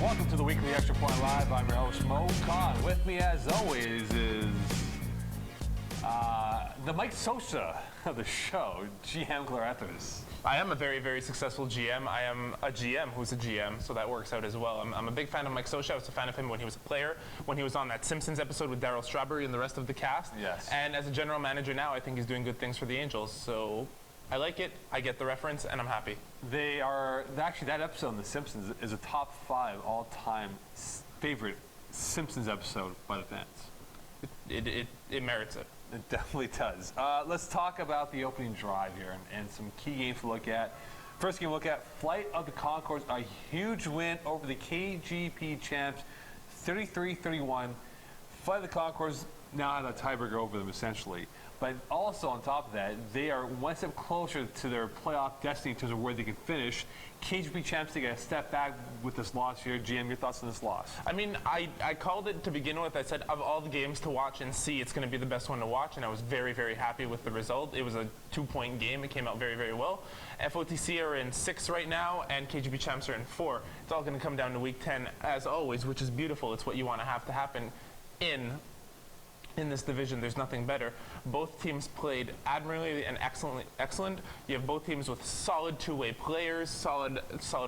Welcome to the Weekly Extra Point Live. I'm your host, Moe Khan. With me, as always, is the Mike Sosa of the show, GM Kolethras. I am a very, very successful GM. I am a GM who's a GM, so that works out as well. I'm a big fan of Mike Sosa. I was a fan of him when he was a player, when he was on that Simpsons episode with Daryl Strawberry and the rest of the cast. Yes. And as a general manager now, I think he's doing good things for the Angels. So I like it, I get the reference, and I'm happy. They are, actually, that episode on The Simpsons is a top 5 all-time favorite Simpsons episode by the fans. It merits it. It definitely does. Let's talk about the opening drive here and some key games to look at. First game to look at, Flight of the Conchords, a huge win over the KGP champs, 33-31. Flight of the Conchords now have a tiebreaker over them, essentially. But also on top of that, they are one step closer to their playoff destiny in terms of where they can finish. KGP champs take a step back with this loss here. GM, your thoughts on this loss? I mean, I called it to begin with. I said of all the games to watch and see, it's going to be the best one to watch, and I was very, very happy with the result. It was a 2-point game. It came out very, very well. FOTC are in 6 right now, and KGP champs are in 4. It's all going to come down to Week 10, as always, which is beautiful. It's what you want to have happen in this division. There's nothing better. Both teams played admirably and excellent. You have both teams with solid two-way players, solid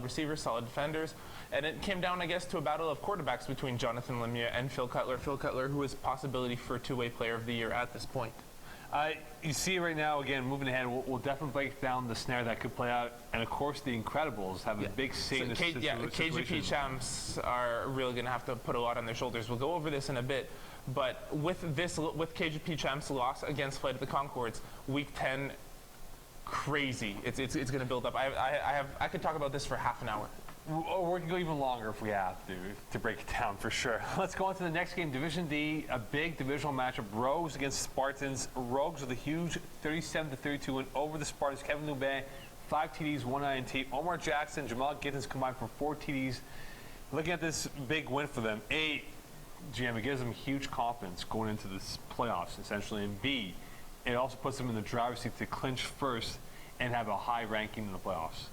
receivers, solid defenders, and it came down, I guess, to a battle of quarterbacks between Jonathan Lemieux and Phil Cutler. Phil Cutler, who is possibility for two-way player of the year at this point. You see right now, again, moving ahead, we'll definitely break down the snare that could play out. And, of course, the Incredibles have a big say in this situation. KGP champs are really going to have to put a lot on their shoulders. We'll go over this in a bit. But with KGP champs' loss against Flight of the Conchords, Week 10, crazy. It's going to build up. I could talk about this for half an hour. We can go even longer if we have to break it down for sure. Let's go on to the next game, Division D, a big divisional matchup. Rogues against Spartans. Rogues with a huge 37-32 win over the Spartans. Kevin Loubet, 5 TDs, 1 INT. Omar Jackson, Jamal Gittins combined for 4 TDs. Looking at this big win for them, A, GM, it gives them huge confidence going into this playoffs, essentially, and B, it also puts them in the driver's seat to clinch first and have a high ranking in the playoffs.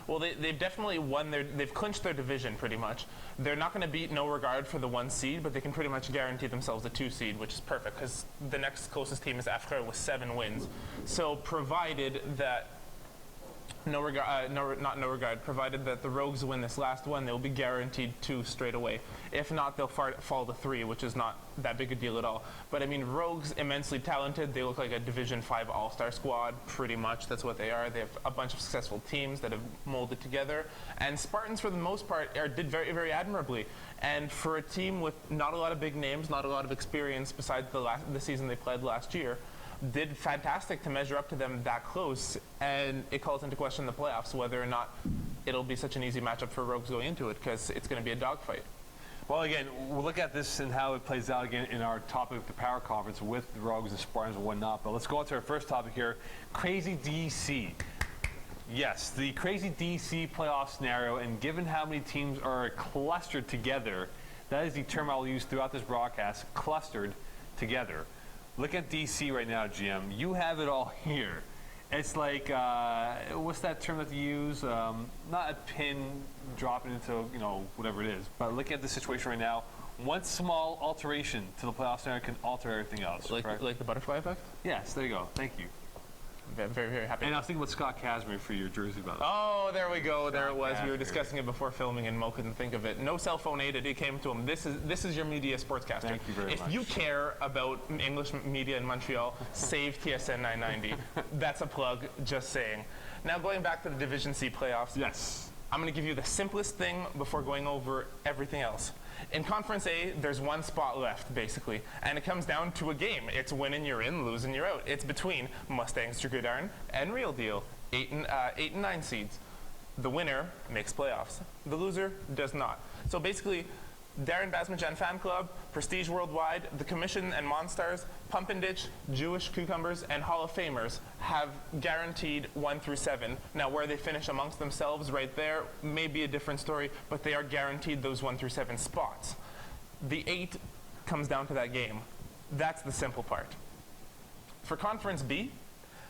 Well, they've definitely won they've clinched their division pretty much. They're not going to beat No Regard for the 1 seed, but they can pretty much guarantee themselves a 2 seed, which is perfect because the next closest team is Afra with 7 wins. So provided that provided that the Rogues win this last one, they'll be guaranteed 2 straight away. If not, they'll fall to 3, which is not that big a deal at all. But I mean, Rogues, immensely talented. They look like a Division 5 all-star squad, pretty much. That's what they are. They have a bunch of successful teams that have molded together. And Spartans, for the most part, did very, very admirably. And for a team with not a lot of big names, not a lot of experience besides the season they played last year, did fantastic to measure up to them that close, and it calls into question the playoffs, whether or not it'll be such an easy matchup for Rogues going into it, because it's going to be a dogfight. Well, again, we'll look at this and how it plays out again in our topic, the Power Conference, with the Rogues and Spartans and whatnot. But let's go on to our first topic here, Crazy DC. Yes, the Crazy DC playoff scenario, and given how many teams are clustered together, that is the term I'll use throughout this broadcast, clustered together. Look at DC right now, GM. You have it all here. It's like, what's that term that you use? Not a pin dropping into, whatever it is. But look at the situation right now. One small alteration to the playoff scenario can alter everything else. Like the butterfly effect? Yes, there you go. Thank you. Very, very happy. And I was thinking about Scott Casimir for your jersey, by the way. Oh, there we go. There it was. We Casimir. were discussing it before filming, and Mo couldn't think of it. No cell phone aided. It came to him. This is your media sportscaster. Thank you very much. If you care about English media in Montreal, save TSN 990. That's a plug. Just saying. Now going back to the Division C playoffs. Yes. I'm going to give you the simplest thing before going over everything else. In Conference A, there's one spot left, basically, and it comes down to a game. It's win and you're in, lose and you're out. It's between Mustangs, Gridiron, and Real Deal, 8 and 9 seeds. The winner makes playoffs. The loser does not. So basically, Darren Basmajan Fan Club, Prestige Worldwide, the Commission and Monstars, Pump and Ditch, Jewish Cucumbers, and Hall of Famers have guaranteed 1 through 7. Now, where they finish amongst themselves right there may be a different story, but they are guaranteed those 1 through 7 spots. The 8 comes down to that game. That's the simple part. For Conference B,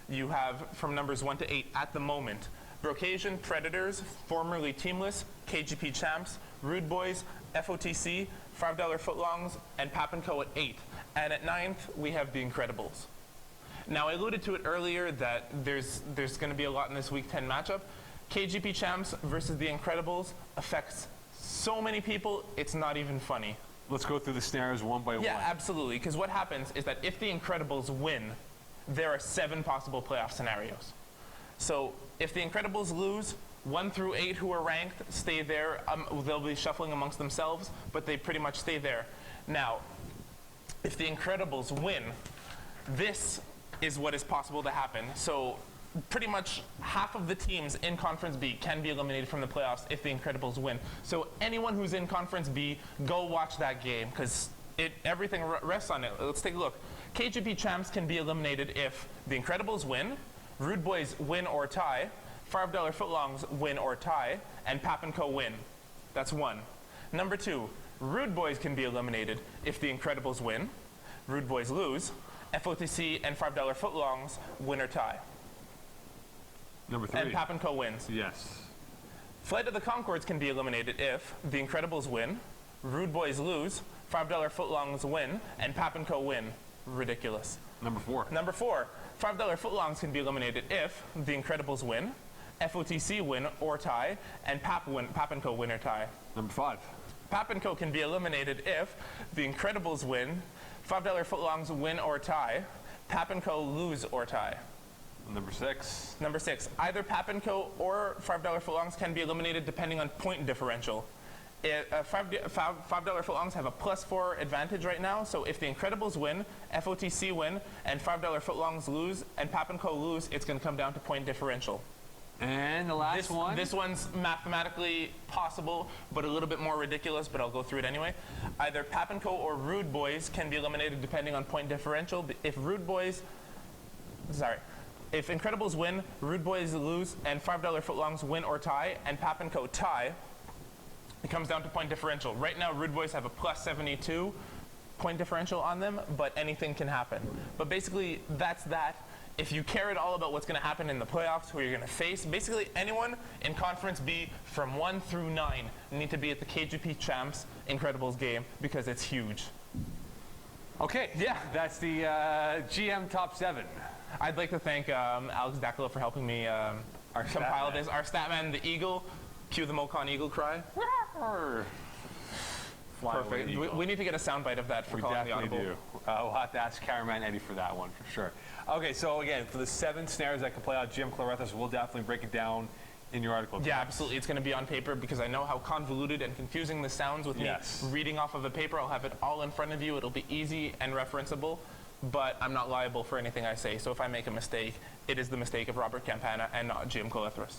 you have from numbers 1 to 8 at the moment, Brocasian Predators, formerly teamless, KGP Champs, Rude Boys, FOTC, $5 Footlongs, and Pap & Co. at 8th. And at 9th, we have the Incredibles. Now, I alluded to it earlier that there's going to be a lot in this Week 10 matchup. KGP Champs versus the Incredibles affects so many people, it's not even funny. Let's go through the snares one by one. Yeah, absolutely. Because what happens is that if the Incredibles win, there are 7 possible playoff scenarios. So if the Incredibles lose, 1 through 8 who are ranked stay there. They'll be shuffling amongst themselves, but they pretty much stay there. Now, if the Incredibles win, this is what is possible to happen. So pretty much half of the teams in Conference B can be eliminated from the playoffs if the Incredibles win. So anyone who's in Conference B, go watch that game because everything rests on it. Let's take a look. KGP Champs can be eliminated if the Incredibles win, Rude Boys win or tie, $5 Footlongs win or tie, and Pap & Co. win. That's 1. Number 2, Rude Boys can be eliminated if the Incredibles win, Rude Boys lose, FOTC and $5 Footlongs win or tie. Number 3. And Pap & Co. wins. Yes. Flight of the Conchords can be eliminated if the Incredibles win, Rude Boys lose, $5 Footlongs win, and Pap & Co. win. Ridiculous. Number 4. Number 4, $5 Footlongs can be eliminated if the Incredibles win, FOTC win or tie, and Pap & Co. win or tie. Number 5. Pap & Co. can be eliminated if the Incredibles win, $5 Footlongs win or tie, Pap & Co. lose or tie. Number 6. Number 6, either Pap & Co. or $5 Footlongs can be eliminated depending on point differential. $5 Footlongs have a +4 advantage right now, so if the Incredibles win, FOTC win, and $5 Footlongs lose, and Pap & Co. lose, it's going to come down to point differential. And the last one? This one's mathematically possible, but a little bit more ridiculous, but I'll go through it anyway. Either Pap & Co. or Rude Boys can be eliminated depending on point differential. If Incredibles win, Rude Boys lose, and $5 Footlongs win or tie, and Pap & Co. tie, it comes down to point differential. Right now, Rude Boys have a +72 point differential on them, but anything can happen. But basically, that's that. If you care at all about what's going to happen in the playoffs, who you're going to face, basically anyone in Conference B from 1 through 9 need to be at the KGP Champs Incredibles game because it's huge. Okay, Yeah. That's the GM Top 7. I'd like to thank Alex Dakula for helping me compile this. Our statman, the Eagle. Cue the Moe Khan Eagle cry. Perfect. We need to get a soundbite of that for calling the audible. We definitely do. We'll have to ask Cameraman Eddie for that one for sure. Okay, so again, for the 7 snares that can play out, Jim Kolethras will definitely break it down in your article. Yeah, absolutely. It's going to be on paper because I know how convoluted and confusing this sounds with me reading off of a paper. I'll have it all in front of you. It'll be easy and referenceable, but I'm not liable for anything I say. So if I make a mistake, it is the mistake of Robert Campana and not Jim Kolethras.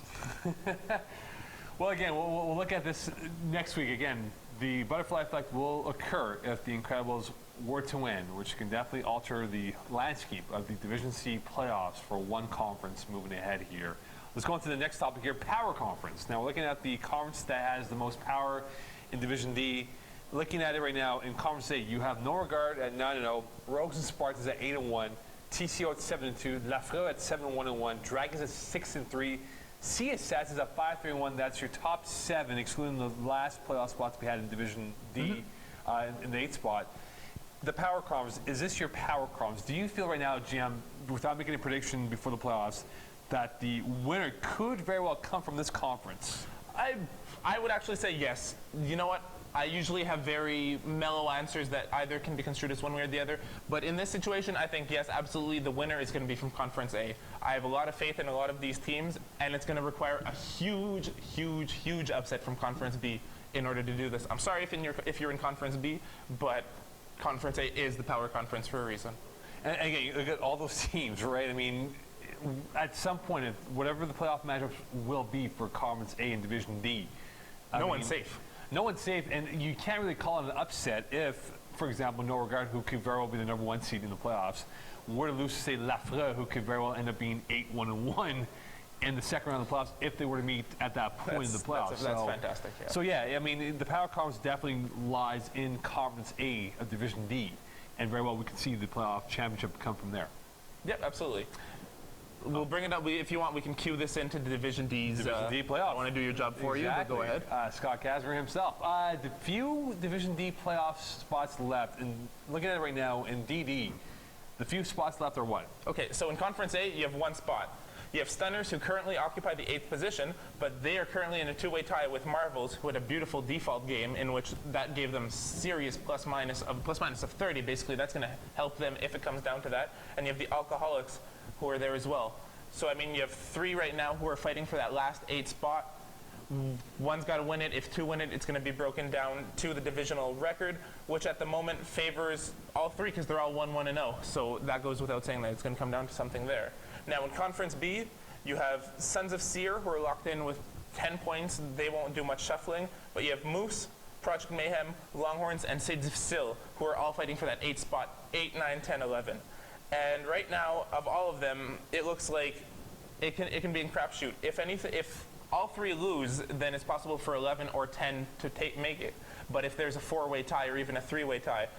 Well, again, we'll look at this next week. Again, the butterfly effect will occur if the Incredibles were to win, which can definitely alter the landscape of the Division C playoffs for one conference moving ahead here. Let's go on to the next topic here, Power Conference. Now, we're looking at the conference that has the most power in Division D. Looking at it right now, in Conference A, you have No Regard at 9-0, Rogues and Spartans at 8-1, TCO at 7-2, Lafleur at 7-1-1, Dragons at 6-3, Sea Assassins at 5-3-1. That's your top 7, excluding the last playoff spots we had in Division D in the 8th spot. the power conference, is this your power conference? Do you feel right now, GM, without making a prediction before the playoffs, that the winner could very well come from this conference? I would actually say yes. You know what? I usually have very mellow answers that either can be construed as one way or the other. But in this situation, I think, yes, absolutely, the winner is going to be from Conference A. I have a lot of faith in a lot of these teams, and it's going to require a huge, huge, huge upset from Conference B in order to do this. I'm sorry if you're in Conference B, but Conference A is the power conference for a reason. And again, you look at all those teams, right? I mean, at some point, whatever the playoff matchups will be for Conference A and Division D, no one's safe. No one's safe, and you can't really call it an upset if, for example, Norregard, who could very well be the #1 seed in the playoffs, were to lose to, say, Lafreux, who could very well end up being 8-1-1 in the second round of the playoffs if they were to meet at that point in the playoffs. That's fantastic, yeah. So, yeah, I mean, the power conference definitely lies in Conference A of Division D, and very well we can see the playoff championship come from there. Yep, absolutely. We'll bring it up. If you want, we can cue this into the Division D's. Division D playoff. I want to do your job for you, but go ahead. Scott Casper himself. The few Division D playoff spots left, and looking at it right now in DD, the few spots left are what? Okay, so in Conference A, you have one spot. You have Stunners, who currently occupy the 8th position, but they are currently in a two-way tie with Marvels, who had a beautiful default game in which that gave them serious plus-minus of 30. Basically, that's going to help them if it comes down to that. And you have the Alcoholics, who are there as well. So, I mean, you have 3 right now who are fighting for that last 8 spot. One's got to win it. If 2 win it, it's going to be broken down to the divisional record, which at the moment favors all 3 because they're all 1-1-0. So that goes without saying that it's going to come down to something there. Now, in Conference B, you have Sons of Seer, who are locked in with 10 points. They won't do much shuffling. But you have Moose, Project Mayhem, Longhorns, and Sids of Sil, who are all fighting for that 8 spot, 8, 9, 10, 11. And right now, of all of them, it looks like it can be in crapshoot. If all 3 lose, then it's possible for 11 or 10 to make it. But if there's a 4-way tie or even a 3-way tie,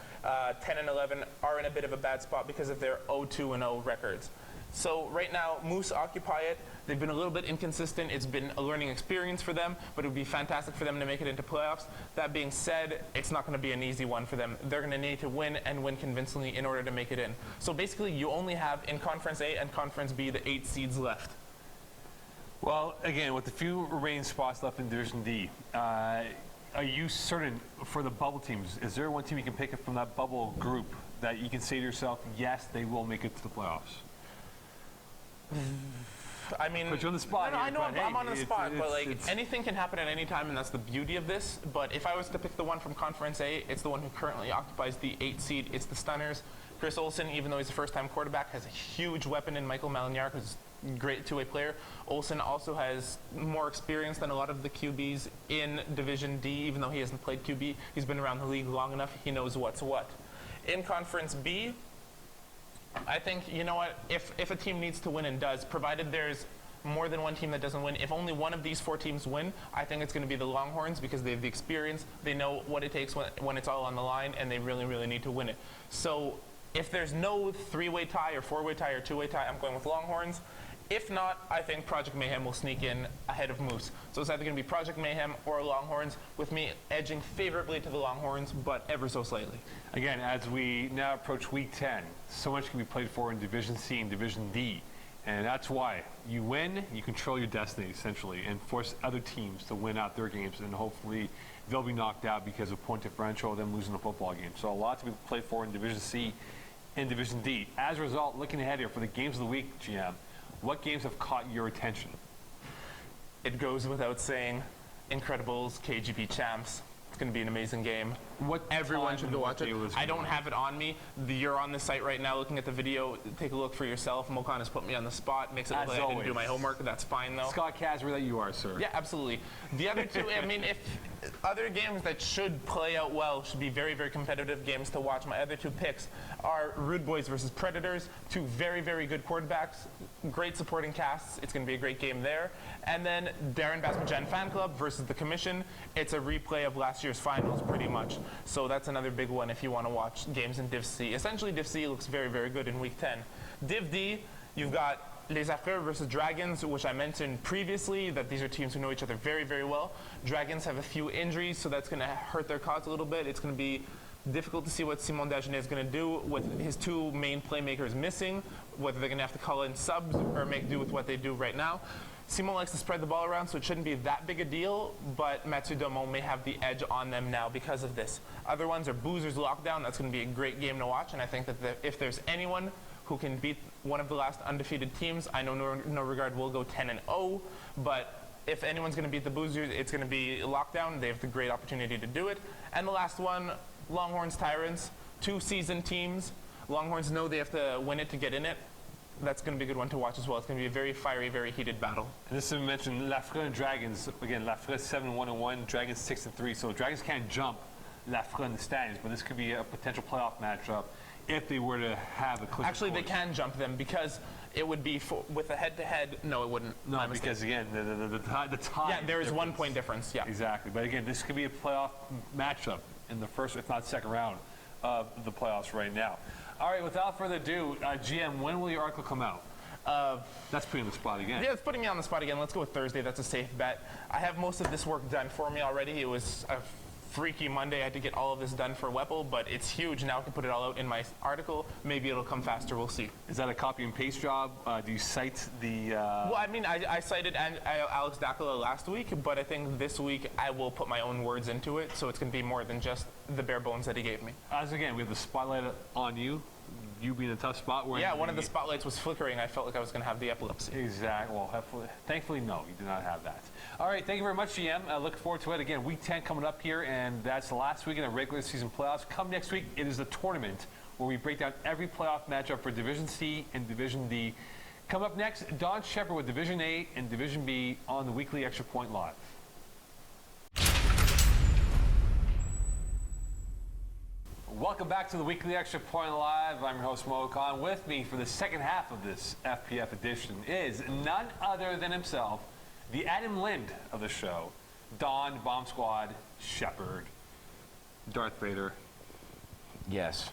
10 and 11 are in a bit of a bad spot because of their 0-2-0 records. So right now, Moose occupy it. They've been a little bit inconsistent. It's been a learning experience for them, but it would be fantastic for them to make it into playoffs. That being said, it's not going to be an easy one for them. They're going to need to win and win convincingly in order to make it in. So basically, you only have in Conference A and Conference B the 8 seeds left. Well, again, with the few remaining spots left in Division D, are you certain for the bubble teams, is there one team you can pick up from that bubble group that you can say to yourself, yes, they will make it to the playoffs? I mean, put you on the spot. No, here, I know I'm on the spot, but like it's anything can happen at any time, and that's the beauty of this. But if I was to pick the one from Conference A, it's the one who currently occupies the 8 seed. It's the Stunners. Chris Olsen, even though he's a first-time quarterback, has a huge weapon in Michael Malignard, who's a great two-way player. Olsen also has more experience than a lot of the QBs in Division D, even though he hasn't played QB. He's been around the league long enough. He knows what's what. In Conference B, I think, you know what, if a team needs to win and does, provided there's more than one team that doesn't win, if only one of these 4 teams win, I think it's going to be the Longhorns because they have the experience, they know what it takes when it's all on the line, and they really, really need to win it. So if there's no 3-way tie or 4-way tie or 2-way tie, I'm going with Longhorns. If not, I think Project Mayhem will sneak in ahead of Moose. So it's either going to be Project Mayhem or Longhorns, with me edging favorably to the Longhorns, but ever so slightly. Again, as we now approach Week 10, so much can be played for in Division C and Division D. And that's why you win, you control your destiny, essentially, and force other teams to win out their games, and hopefully they'll be knocked out because of point differential or them losing a football game. So a lot to be played for in Division C and Division D. As a result, looking ahead here for the games of the week, GM, what games have caught your attention? It goes without saying, Incredibles, KGP Champs. It's going to be an amazing game. Everyone should go watch it. I don't have it on me. You're on the site right now looking at the video. Take a look for yourself. Moe Khan has put me on the spot. Makes it look like I didn't do my homework. That's fine, though. Scott Casper, that you are, sir. Yeah, absolutely. The other two, I mean, if other games that should play out well, should be very, very competitive games to watch. My other 2 picks are Rude Boys versus Predators. 2 very, very good quarterbacks. Great supporting casts. It's going to be a great game there. And then Darren Basmajan Fan Club versus the Commission. It's a replay of last year's finals, pretty much. So that's another big one if you want to watch games in Div C. Essentially, Div C looks very, very good in Week 10. Div D, you've got Les Affreux versus Dragons, which I mentioned previously, that these are teams who know each other very, very well. Dragons have a few injuries, so that's going to hurt their cause a little bit. It's going to be difficult to see what Simon Dagenet is going to do with his two main playmakers missing, whether they're going to have to call in subs or make do with what they do right now. Simon likes to spread the ball around, so it shouldn't be that big a deal, but Mathieu Domon may have the edge on them now because of this. Other ones are Boozer's Lockdown. That's going to be a great game to watch, and I think that if there's anyone who can beat one of the last undefeated teams, I know no regard will go 10-0, but if anyone's going to beat the Boozers, it's going to be Lockdown. They have the great opportunity to do it. And the last one, Longhorns Tyrants, 2 seasoned teams. Longhorns know they have to win it to get in it. That's going to be a good one to watch as well. It's going to be a very fiery, very heated battle. And this is mentioned Lafreux and Dragons. Again, Lafreux 7-1-1, Dragons 6-3. So Dragons can't jump Lafreux in the standings, but this could be a potential playoff matchup if they were to have a close. Actually, they can jump them because it would be with a head-to-head. No, it wouldn't. No, because again, the tie. Yeah, there is 1 point difference. Yeah, exactly. But again, this could be a playoff matchup in the first, if not second round of the playoffs right now. All right, without further ado, GM, when will your article come out? That's putting you on the spot again. Yeah, it's putting me on the spot again. Let's go with Thursday. That's a safe bet. I have most of this work done for me already. It was a freaky Monday. I had to get all of this done for Weppel, but it's huge. Now I can put it all out in my article. Maybe it'll come faster. We'll see. Is that a copy and paste job? Do you cite the... Well, I mean, I cited Alex Dakula last week, but I think this week I will put my own words into it, so it's going to be more than just the bare bones that he gave me. As again, we have the spotlight on you. You being in a tough spot. Yeah, one of the spotlights was flickering. I felt like I was going to have the epilepsy. Exactly. Well, thankfully, no, you do not have that. All right, thank you very much, GM. I look forward to it. Again, Week 10 coming up here, and that's the last week in the regular season playoffs. Come next week, it is the tournament where we break down every playoff matchup for Division C and Division D. Come up next, Don Shepherd with Division A and Division B on the Weekly Extra Point Live. Welcome back to the Weekly Extra Point Live. I'm your host, Moe Khan. With me for the second half of this FPF edition is none other than himself, the Adam Lind of the show, Don Bomb Squad Shepherd, Darth Vader. Yes,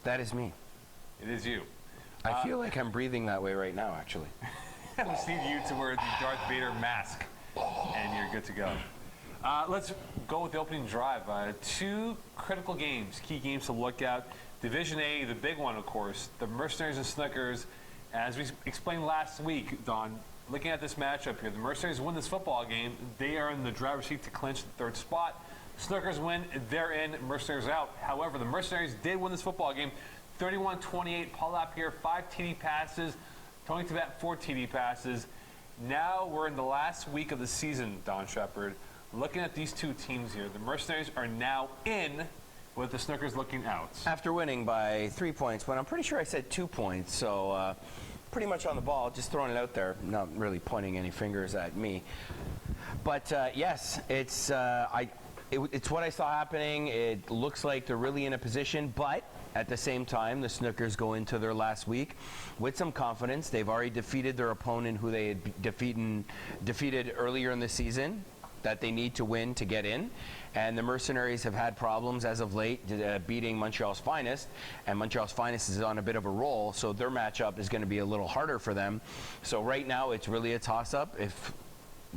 that is me. It is you. I feel like I'm breathing that way right now, actually. We just need you to wear the Darth Vader mask, and you're good to go. Let's go with the opening drive. 2 critical games, key games to look at. Division A, the big one, of course, the Mercenaries and Snookers. As we explained last week, Don, looking at this matchup here, the Mercenaries win this football game. They are in the driver's seat to clinch the 3rd spot. Snookers win, they're in, Mercenaries out. However, the Mercenaries did win this football game, 31-28. Paul Lapierre, 5 TD passes. Tony Tibet, 4 TD passes. Now we're in the last week of the season, Don Shepherd. Looking at these 2 teams here, the Mercenaries are now in with the Snookers looking out. After winning by 3 points, but I'm pretty sure I said 2 points, so pretty much on the ball, just throwing it out there, not really pointing any fingers at me. But yes, it's what I saw happening. It looks like they're really in a position, but at the same time, the Snookers go into their last week with some confidence. They've already defeated their opponent who they had defeated earlier in the season, that they need to win to get in. And the Mercenaries have had problems as of late beating Montreal's Finest, and Montreal's Finest is on a bit of a roll, so their matchup is going to be a little harder for them. So right now it's really a toss-up. If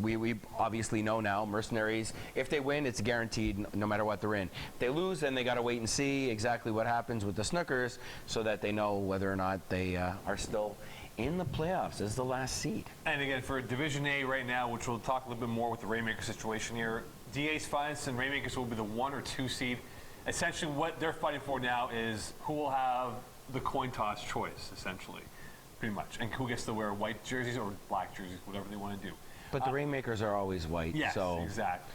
we obviously know now, Mercenaries, if they win, it's guaranteed no matter what they're in. If they lose, then they got to wait and see exactly what happens with the Snookers so that they know whether or not they are still in the playoffs as the last seed. And again, for Division A right now, which we'll talk a little bit more with the Rainmaker situation here, DA's Finest and Rainmakers will be the 1 or 2 seed. Essentially, what they're fighting for now is who will have the coin toss choice, essentially, pretty much, and who gets to wear white jerseys or black jerseys, whatever they want to do. But the Rainmakers are always white, yes, so exactly.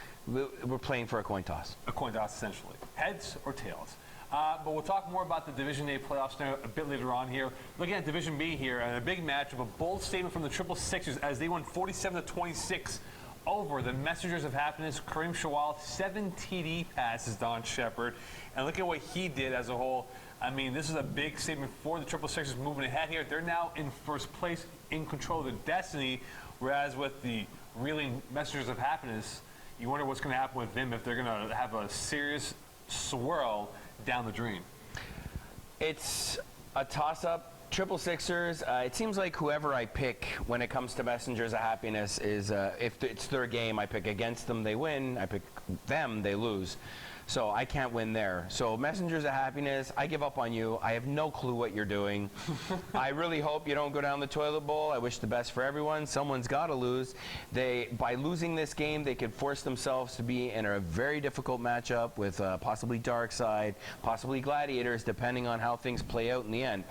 We're playing for a coin toss. A coin toss, essentially. Heads or tails. But we'll talk more about the Division A playoffs now a bit later on here. Looking at Division B here, and a big matchup, a bold statement from the Triple Sixers as they won 47-26 over the Messengers of Happiness. Kareem Shawal, 7 TD passes, Don Shepherd. And look at what he did as a whole. I mean, this is a big statement for the Triple Sixers moving ahead here. They're now in first place, in control of their destiny, whereas with the reeling Messengers of Happiness, you wonder what's going to happen with them if they're going to have a serious swirl down the drain. It's a toss-up. Triple Sixers, it seems like whoever I pick when it comes to Messengers of Happiness is, if it's their game, I pick against them, they win. I pick them, they lose. So I can't win there. So Messengers of Happiness, I give up on you. I have no clue what you're doing. I really hope you don't go down the toilet bowl. I wish the best for everyone. Someone's got to lose. By losing this game, they could force themselves to be in a very difficult matchup with possibly Darkside, possibly Gladiators, depending on how things play out in the end.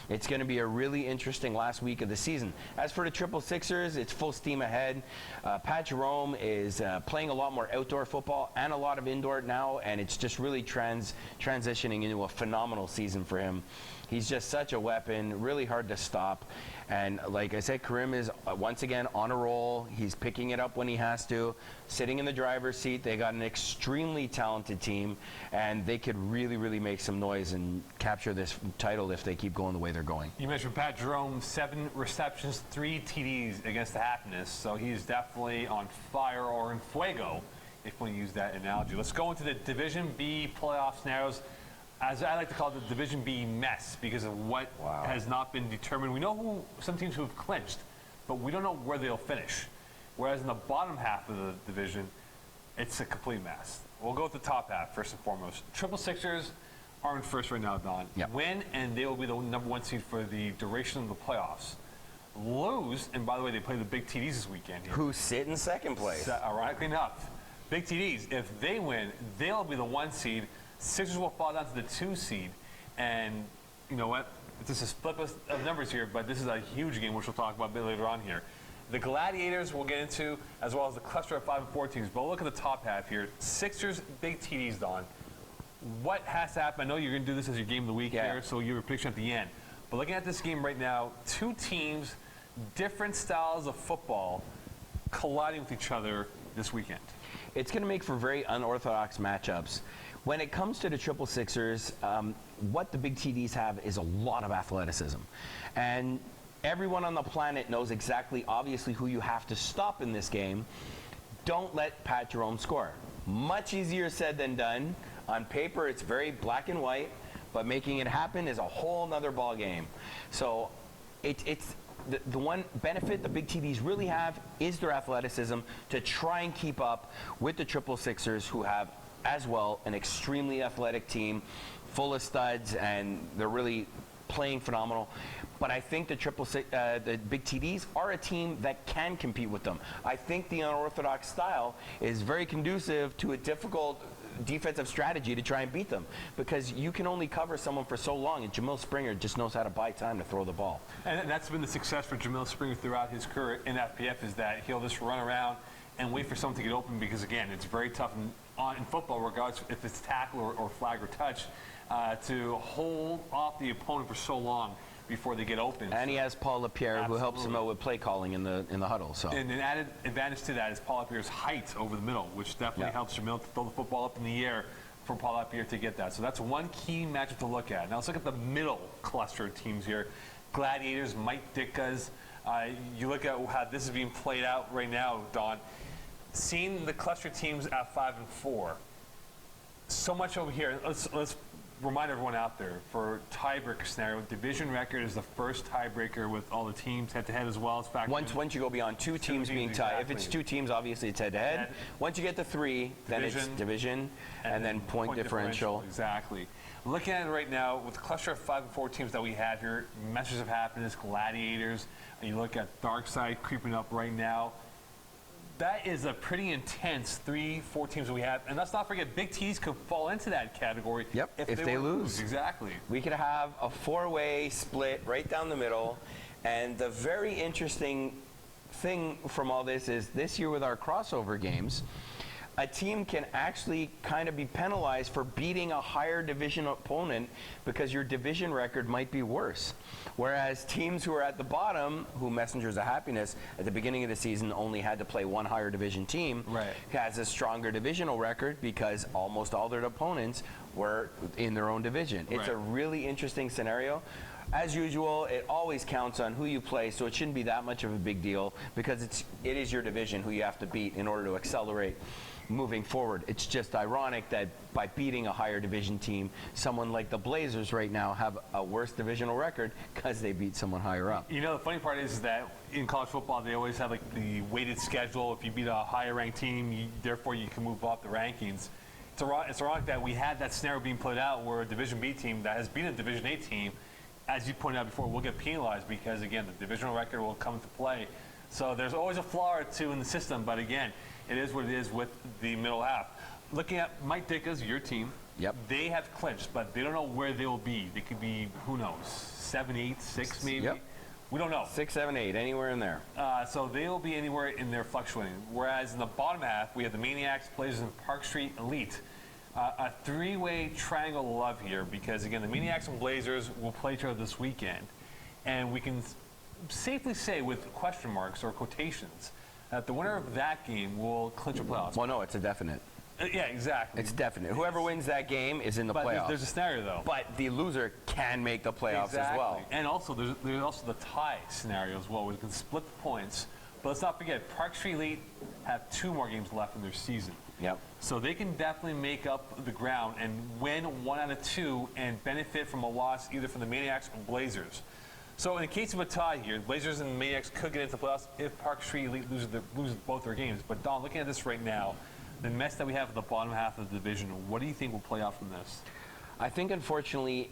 It's going to be a really interesting last week of the season. As for the Triple Sixers, it's full steam ahead. Pat Jerome is playing a lot more outdoor football and a lot of indoor now, and it's just really transitioning into a phenomenal season for him. He's just such a weapon, really hard to stop. And like I said, Karim is once again on a roll. He's picking it up when he has to, sitting in the driver's seat. They got an extremely talented team, and they could really, really make some noise and capture this title if they keep going the way they're going. You mentioned Pat Jerome, 7 receptions, 3 TDs against the Happiness, so he's definitely on fire or in fuego, if you want to use that analogy. Let's go into the Division B playoff scenarios. As I like to call it, the Division B mess because of what has not been determined. We know some teams who have clinched, but we don't know where they'll finish. Whereas in the bottom half of the division, it's a complete mess. We'll go with the top half first and foremost. Triple Sixers are in first right now, Don. Yep. Win, and they will be the #1 seed for the duration of the playoffs. Lose, and by the way, they play the Big TDs this weekend here. Who sit in second place. Ironically enough, Big TDs, if they win, they'll be the 1 seed. Sixers will fall down to the 2 seed, and you know what? This is flip of numbers here, but this is a huge game, which we'll talk about a bit later on here. The Gladiators we'll get into, as well as the cluster of 5 and 4 teams. But look at the top half here. Sixers, Big TDs, Don. What has to happen? I know you're going to do this as your game of the week here, so you have a prediction at the end. But looking at this game right now, 2 teams, different styles of football, colliding with each other this weekend. It's going to make for very unorthodox matchups. When it comes to the Triple Sixers, what the Big TDs have is a lot of athleticism. And everyone on the planet knows exactly, obviously, who you have to stop in this game. Don't let Pat Jerome score. Much easier said than done. On paper, it's very black and white, but making it happen is a whole nother ball game. So it's the one benefit the Big TDs really have is their athleticism to try and keep up with the Triple Sixers, who have as well an extremely athletic team full of studs, and they're really playing phenomenal. But I think the Big TDs are a team that can compete with them. I think the unorthodox style is very conducive to a difficult defensive strategy to try and beat them, because you can only cover someone for so long, and Jamil Springer just knows how to buy time to throw the ball. And that's been the success for Jamil Springer throughout his career in FPF, is that he'll just run around and wait for someone to get open, because again, it's very tough in football, regardless if it's tackle or flag or touch, to hold off the opponent for so long before they get open. And he has Paul LaPierre, who helps him out with play calling in the huddle. So. And an added advantage to that is Paul LaPierre's height over the middle, which definitely helps Jamil to throw the football up in the air for Paul LaPierre to get that. So that's one key matchup to look at. Now let's look at the middle cluster of teams here. Gladiators, Mike Ditka's. You look at how this is being played out right now, Don. Seeing the cluster teams at 5 and 4, so much over here. Let's remind everyone out there, for tiebreaker scenario, division record is the first tiebreaker with all the teams head-to-head as well as factored in. Once you go beyond two teams being tied, if it's 2 teams, obviously it's head-to-head. Once you get to 3, then it's division, and then point differential. Exactly. Looking at it right now, with the cluster of 5 and 4 teams that we have here, Messengers of Happiness, Gladiators, and you look at Darkside creeping up right now, that is a pretty intense 3-4 teams that we have. And let's not forget, Big T's could fall into that category. Yep, if they lose. Exactly. We could have a 4-way split right down the middle. And the very interesting thing from all this is, this year with our crossover games, a team can actually kind of be penalized for beating a higher division opponent because your division record might be worse. Whereas teams who are at the bottom, who Messengers of Happiness at the beginning of the season only had to play one higher division team, has a stronger divisional record because almost all their opponents were in their own division. It's a really interesting scenario. As usual, it always counts on who you play, so it shouldn't be that much of a big deal because it is your division who you have to beat in order to accelerate moving forward. It's just ironic that by beating a higher division team, someone like the Blazers right now have a worse divisional record because they beat someone higher up. You know, the funny part is that in college football, they always have like the weighted schedule. If you beat a higher ranked team, therefore you can move up the rankings. It's ironic that we had that scenario being played out where a Division B team that has been a Division A team, as you pointed out before, will get penalized because, again, the divisional record will come into play. So there's always a flaw or two in the system, but again, it is what it is with the middle half. Looking at Mike Ditka's, your team, Yep. they have clinched, but they don't know where they will be. They could be, who knows, 7, 8, 6 maybe? Yep. We don't know. 6, 7, 8, anywhere in there. So they will be anywhere in there fluctuating. Whereas in the bottom half, we have the Maniacs, Blazers, and Park Street Elite. A three-way triangle of love here because, again, the Maniacs and Blazers will play each other this weekend. And we can safely say with question marks or quotations that the winner of that game will clinch a playoffs. Well, no, it's a definite. Yeah, exactly. It's definite. Whoever wins that game is in the but playoffs. there's a scenario, though. But the loser can make the playoffs as well. And also, there's also the tie scenario as well, where we can split the points. But let's not forget, Park Street Elite have 2 more games left in their season. Yep. So they can definitely make up the ground and win 1 out of 2 and benefit from a loss either from the Maniacs or Blazers. So in the case of a tie here, Blazers and Maniacs could get into the playoffs if Park Street Elite loses both their games. But Don, looking at this right now, the mess that we have at the bottom half of the division, what do you think will play out from this? I think, unfortunately,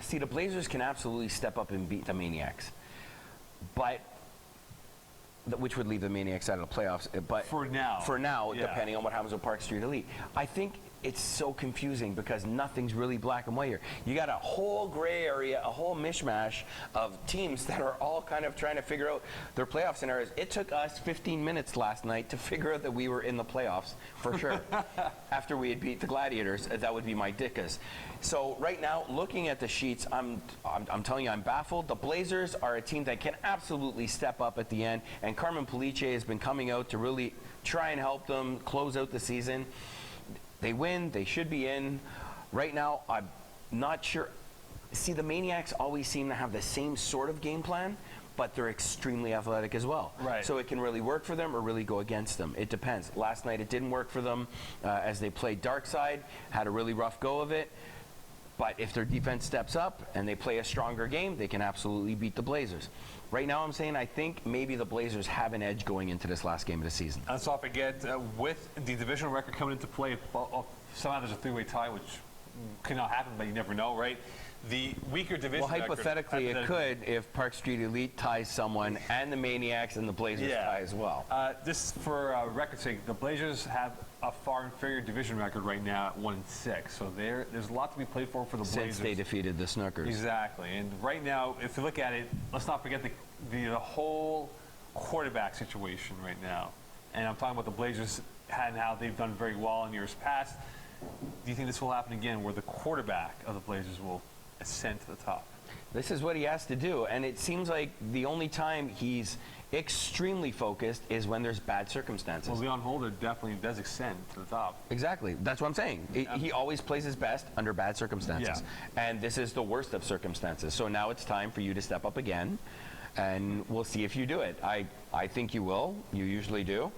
see, the Blazers can absolutely step up and beat the Maniacs. But which would leave the Maniacs out of the playoffs. But For now, yeah. Depending on what happens with Park Street Elite. I think it's so confusing because nothing's really black and white here. You got a whole gray area, a whole mishmash of teams that are all kind of trying to figure out their playoff scenarios. It took us 15 minutes last night to figure out that we were in the playoffs, for sure. After we had beat the Gladiators, that would be my Dickas. So right now, looking at the sheets, I'm telling you, I'm baffled. The Blazers are a team that can absolutely step up at the end, and Carmen Police has been coming out to really try and help them close out the season. They win, they should be in. Right now, I'm not sure. See, the Maniacs always seem to have the same sort of game plan, but they're extremely athletic as well. Right. So it can really work for them or really go against them. It depends. Last night it didn't work for them as they played dark side, had a really rough go of it. But if their defense steps up and they play a stronger game, they can absolutely beat the Blazers. Right now, I'm saying I think maybe the Blazers have an edge going into this last game of the season. Let's not forget, with the divisional record coming into play, somehow there's a 3-way tie, which could not happen, but you never know, right? The weaker division Well, hypothetically, it could if Park Street Elite ties someone and the Maniacs and the Blazers tie as well. Just for record's sake, the Blazers have a far inferior division record right now at 1-6. So there's a lot to be played for the Blazers. Since they defeated the Snookers. Exactly. And right now, if you look at it, let's not forget the whole quarterback situation right now. And I'm talking about the Blazers and how they've done very well in years past. Do you think this will happen again, where the quarterback of the Blazers will ascend to the top? This is what he has to do, and it seems like the only time he's extremely focused is when there's bad circumstances. Well, Leon Holder definitely does ascend to the top. Exactly. That's what I'm saying. He always plays his best under bad circumstances. Yeah. And this is the worst of circumstances. So now it's time for you to step up again, and we'll see if you do it. I think you will. You usually do.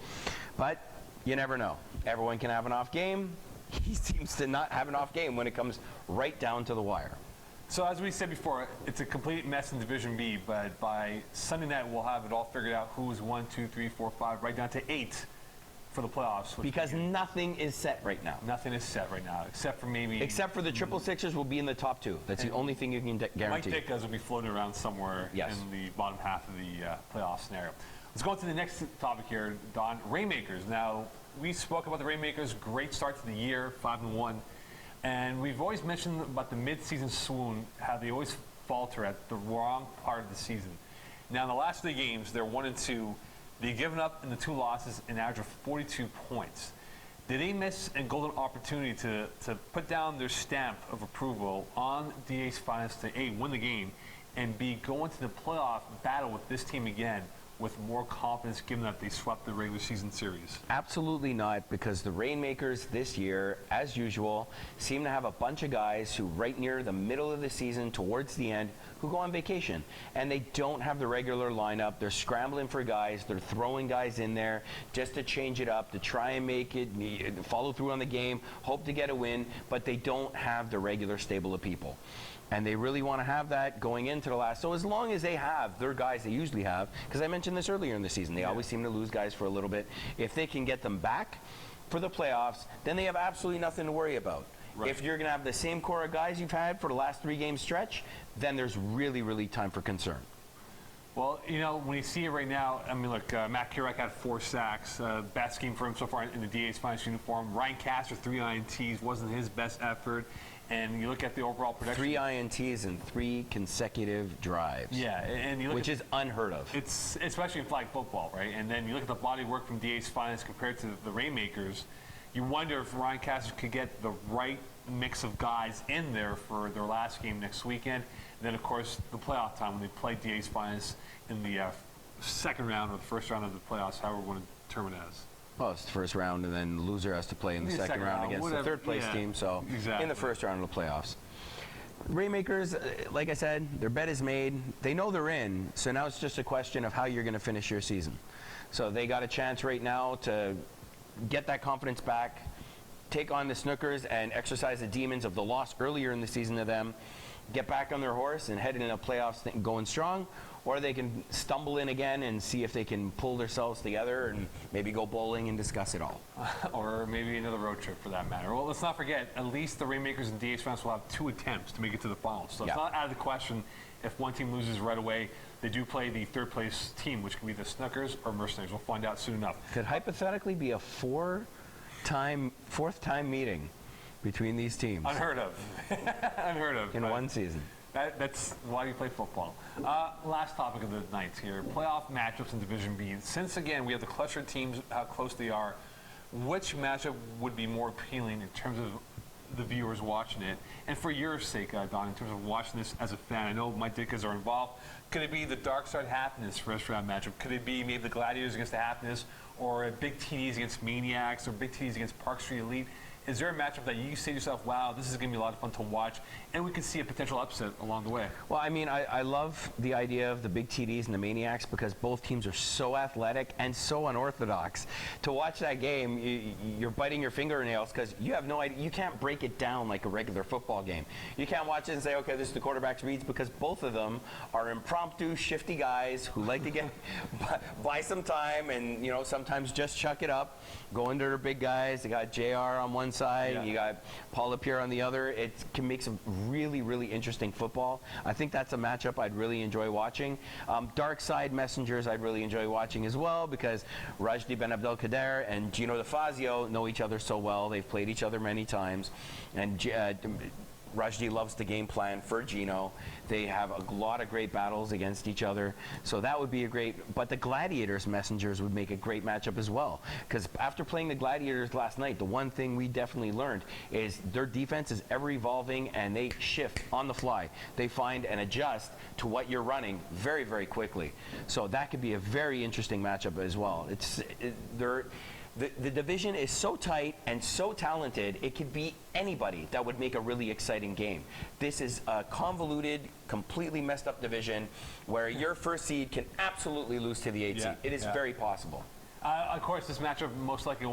But you never know. Everyone can have an off game. He seems to not have an off game when it comes right down to the wire. So as we said before, it's a complete mess in Division B, but by Sunday night we'll have it all figured out who's 1, 2, 3, 4, 5, right down to 8 for the playoffs. Because nothing is set right now. Nothing is set right now, except for maybe... Except for the triple sixers will be in the top 2. That's the only thing you can guarantee. Mike Dick will be floating around somewhere in the bottom half of the playoff scenario. Let's go on to the next topic here, Don. Rainmakers. Now, we spoke about the Rainmakers. Great start to the year, 5-1. And we've always mentioned about the mid-season swoon, how they always falter at the wrong part of the season. Now, in the last 3 games, they're 1-2. They've given up in the 2 losses an average of 42 points. Did they miss a golden opportunity to put down their stamp of approval on DA's finals to A, win the game, and B, go into the playoff battle with this team again with more confidence, given that they swept the regular season series? Absolutely not, because the Rainmakers this year, as usual, seem to have a bunch of guys who right near the middle of the season, towards the end, who go on vacation. And they don't have the regular lineup. They're scrambling for guys. They're throwing guys in there just to change it up, to try and make it, follow through on the game, hope to get a win, but they don't have the regular stable of people. And they really want to have that going into the last. So as long as they have their guys they usually have, because I mentioned this earlier in the season, they always seem to lose guys for a little bit. If they can get them back, for the playoffs, then they have absolutely nothing to worry about. Right. If you're going to have the same core of guys you've had for the last 3-game stretch, then there's really, really time for concern. Well, you know, when you see it right now, I mean, look, Matt Kurek had 4 sacks. Best game for him so far in the DA's finest uniform. Ryan Castor, 3 INTs, wasn't his best effort. And you look at the overall production. 3 INTs in 3 consecutive drives. Yeah, and you look which is unheard of. It's especially in flag football, right? And then you look at the body work from DA's finest compared to the Rainmakers. You wonder if Ryan Castor could get the right mix of guys in there for their last game next weekend. And then, of course, the playoff time when they play DA's finest in the second round or the first round of the playoffs, however we want to term it as. Well, it's the first round, and then the loser has to play in the Yeah, second round against whatever, the third-place yeah, team. So exactly. in the first round of the playoffs. Rainmakers, like I said, their bet is made. They know they're in, so now it's just a question of how you're going to finish your season. So they got a chance right now to get that confidence back, take on the Snookers and exercise the demons of the loss earlier in the season to them, get back on their horse and head into the playoffs going strong, or they can stumble in again and see if they can pull themselves together and maybe go bowling and discuss it all. Or maybe another road trip for that matter. Well, let's not forget, at least the Rainmakers and DA's fans will have 2 attempts to make it to the finals. So Yeah. it's not out of the question if one team loses right away. They do play the third-place team, which could be the Snookers or Mercenaries. We'll find out soon enough. Could hypothetically be a fourth time meeting between these teams Unheard of. Unheard of. in but one season. That's why you play football. Last topic of the night here, playoff matchups in Division B. Since, again, we have the cluster teams, how close they are, which matchup would be more appealing in terms of the viewers watching it? And for your sake, Don, in terms of watching this as a fan, I know my Dickas are involved. Could it be the Dark Side Happiness first round matchup? Could it be maybe the Gladiators against the Happiness, or a Big TDs against Maniacs, or Big TDs against Park Street Elite? Is there a matchup that you say to yourself, wow, this is going to be a lot of fun to watch, and we could see a potential upset along the way? Well, I mean, I love the idea of the big TDs and the Maniacs because both teams are so athletic and so unorthodox. To watch that game, you're biting your fingernails because you have no idea. You can't break it down like a regular football game. You can't watch it and say, okay, this is the quarterback's reads because both of them are impromptu, shifty guys who like to get buy some time and, you know, sometimes just chuck it up, go into their big guys. They got JR on one side, Yeah. you got Paul Lapierre on the other. It can make some really, really interesting football. I think that's a matchup I'd really enjoy watching. Dark Side Messengers I'd really enjoy watching as well because Rajdi Ben Abdelkader and Gino DeFazio know each other so well. They've played each other many times. And Rajdi loves the game plan for Gino. They have a lot of great battles against each other. So that would be a great, but the Gladiators Messengers would make a great matchup as well. Because after playing the Gladiators last night, the one thing we definitely learned is their defense is ever evolving and they shift on the fly. They find and adjust to what you're running very, very quickly. So that could be a very interesting matchup as well. The division is so tight and so talented, it could be anybody that would make a really exciting game. This is a convoluted, completely messed up division where your first seed can absolutely lose to the 8th seed. It is very possible. Of course, this matchup most likely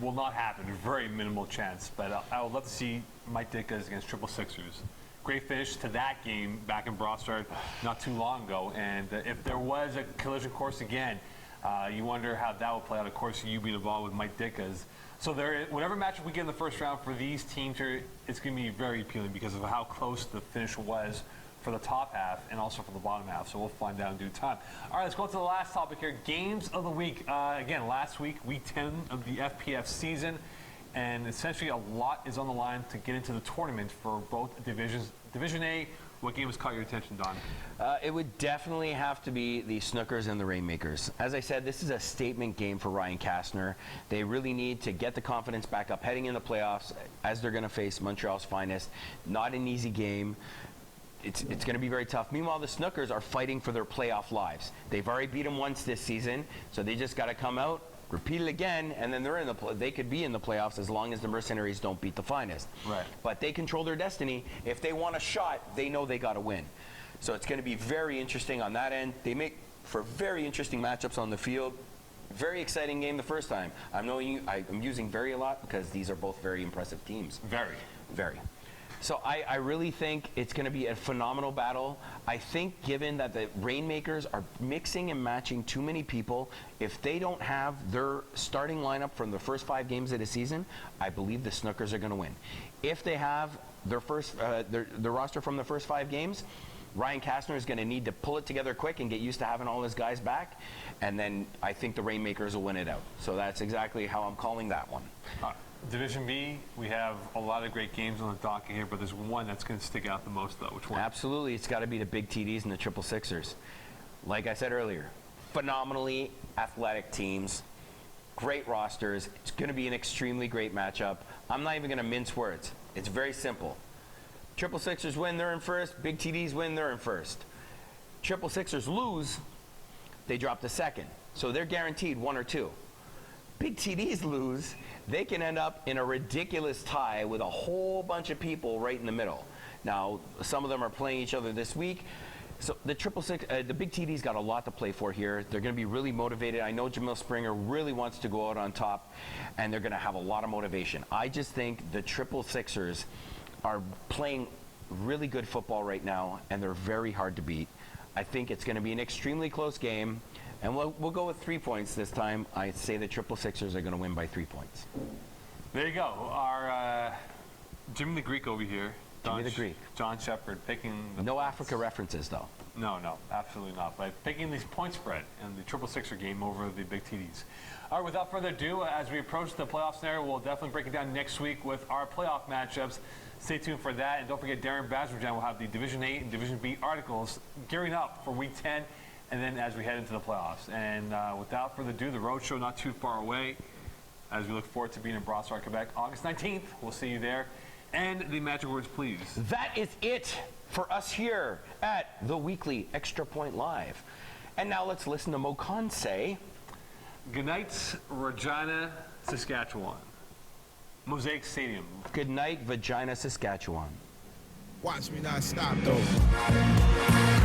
will not happen. A very minimal chance. But I would love to see Mike Dickas against Triple Sixers. Great finish to that game back in Broadstart not too long ago. And if there was a collision course again, you wonder how that would play out. Of course, you being involved with Mike Dickas. So whatever matchup we get in the first round for these teams here, it's going to be very appealing because of how close the finish was for the top half and also for the bottom half. So we'll find out in due time. All right, let's go to the last topic here. Games of the week. Again, last week, week 10 of the FPF season. And essentially a lot is on the line to get into the tournament for both divisions. Division A, what game has caught your attention, Don? It would definitely have to be the Snookers and the Rainmakers. As I said, this is a statement game for Ryan Kastner. They really need to get the confidence back up heading in the playoffs as they're going to face Montreal's finest. Not an easy game. It's going to be very tough. Meanwhile, the Snookers are fighting for their playoff lives. They've already beat them once this season, so they just got to come out, repeat it again, and then they could be in the playoffs as long as the Mercenaries don't beat the finest. Right. But they control their destiny. If they want a shot, they know they got to win. So it's going to be very interesting on that end. They make for very interesting matchups on the field. Very exciting game the first time. I'm using very a lot because these are both very impressive teams. Very. Very. So I really think it's going to be a phenomenal battle. I think given that the Rainmakers are mixing and matching too many people, if they don't have their starting lineup from the first 5 games of the season, I believe the Snookers are going to win. If they have their roster from the first 5 games, Ryan Kastner is going to need to pull it together quick and get used to having all his guys back, and then I think the Rainmakers will win it out. So that's exactly how I'm calling that one. Division B, we have a lot of great games on the docket here, but there's one that's going to stick out the most, though. Which one? Absolutely, it's got to be the Big TDs and the Triple Sixers. Like I said earlier, phenomenally athletic teams, great rosters. It's going to be an extremely great matchup. I'm not even going to mince words. It's very simple. Triple Sixers win, they're in first. Big TDs win, they're in first. Triple Sixers lose, they drop to second. So they're guaranteed 1 or 2. Big TDs lose, they can end up in a ridiculous tie with a whole bunch of people right in the middle. Now, some of them are playing each other this week. So the the Big TD's got a lot to play for here. They're going to be really motivated. I know Jamil Springer really wants to go out on top, and they're going to have a lot of motivation. I just think the Triple Sixers are playing really good football right now, and they're very hard to beat. I think it's going to be an extremely close game, and we'll go with 3 points this time. I say the Triple Sixers are going to win by 3 points. There you go. Our Jimmy the Greek over here. Jimmy the Greek. John Shepherd picking the No Africa references, though. No, absolutely not. But picking these point spread in the Triple Sixer game over the Big TDs. All right, without further ado, as we approach the playoff scenario, we'll definitely break it down next week with our playoff matchups. Stay tuned for that. And don't forget, Darren Bazerjan will have the Division A and Division B articles gearing up for Week 10, and then as we head into the playoffs. And without further ado, the road show not too far away, as we look forward to being in Brossard, Quebec, August 19th. We'll see you there. And the magic words, please. That is it for us here at the weekly Extra Point Live. And now let's listen to Moe Khan say, Good night, Regina, Saskatchewan. Mosaic Stadium. good night, Vagina, Saskatchewan. Watch me not stop, though.